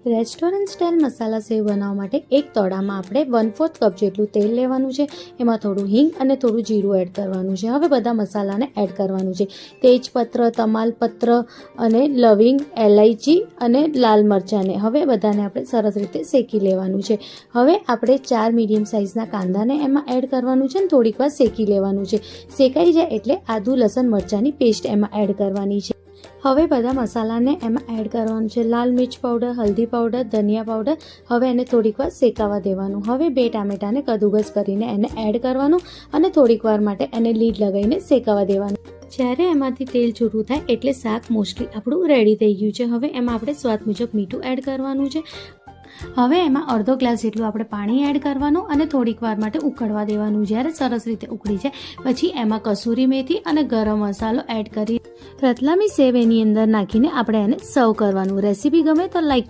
Restaurant style મસાલા સેવ બનાવવા માટે એક તળામાં આપણે 1/4 કપ જેટલું તેલ લેવાનું છે. એમાં થોડું હિંગ અને થોડું જીરું એડ કરવાનું છે. હવે બધા મસાલાને એડ કરવાનું છે. તેજપત્ર, તમાલપત્ર અને લવિંગ, એલાયચી અને લાલ મરચાંને હવે બધાને આપણે સરસ રીતે શેકી લેવાનું છે. હવે આપણે 4 મીડિયમ સાઇઝના કાંદાને એમાં એડ કરવાનું છે અને થોડીક વાર શેકી લેવાનું છે. શેકાઈ જાય એટલે આદુ લસણ મરચાંની પેસ્ટ એમાં એડ કરવાની છે. હવે બધા મસાલાને એમાં એડ કરવાનું છે. લાલ મિર્ચ પાવડર, હલ્દી પાવડર, ધનિયા પાવડર. હવે એને થોડીક વાર શેકાવા દેવાનું. હવે 2 ટામેટાને કદુકસ કરીને એને એડ કરવાનું અને થોડીક વાર માટે એને લીડ લગાવીને શેકાવા દેવાનું. જ્યારે એમાંથી તેલ છૂટું થાય એટલે શાક મોસ્ટલી આપણું રેડી થઈ ગયું છે. હવે એમાં આપણે સ્વાદ મુજબ મીઠું એડ કરવાનું છે. હવે એમાં અડધો ગ્લાસ જેટલું આપણે પાણી એડ કરવાનું અને થોડીક વાર માટે ઉકળવા દેવાનું. જ્યારે સરસ રીતે ઉકળી જાય પછી એમાં કસૂરી મેથી અને ગરમ મસાલો એડ કરી રતલામી સેવ એની અંદર નાખીને આપણે એને સર્વ કરવાનું. રેસીપી ગમે તો લાઈક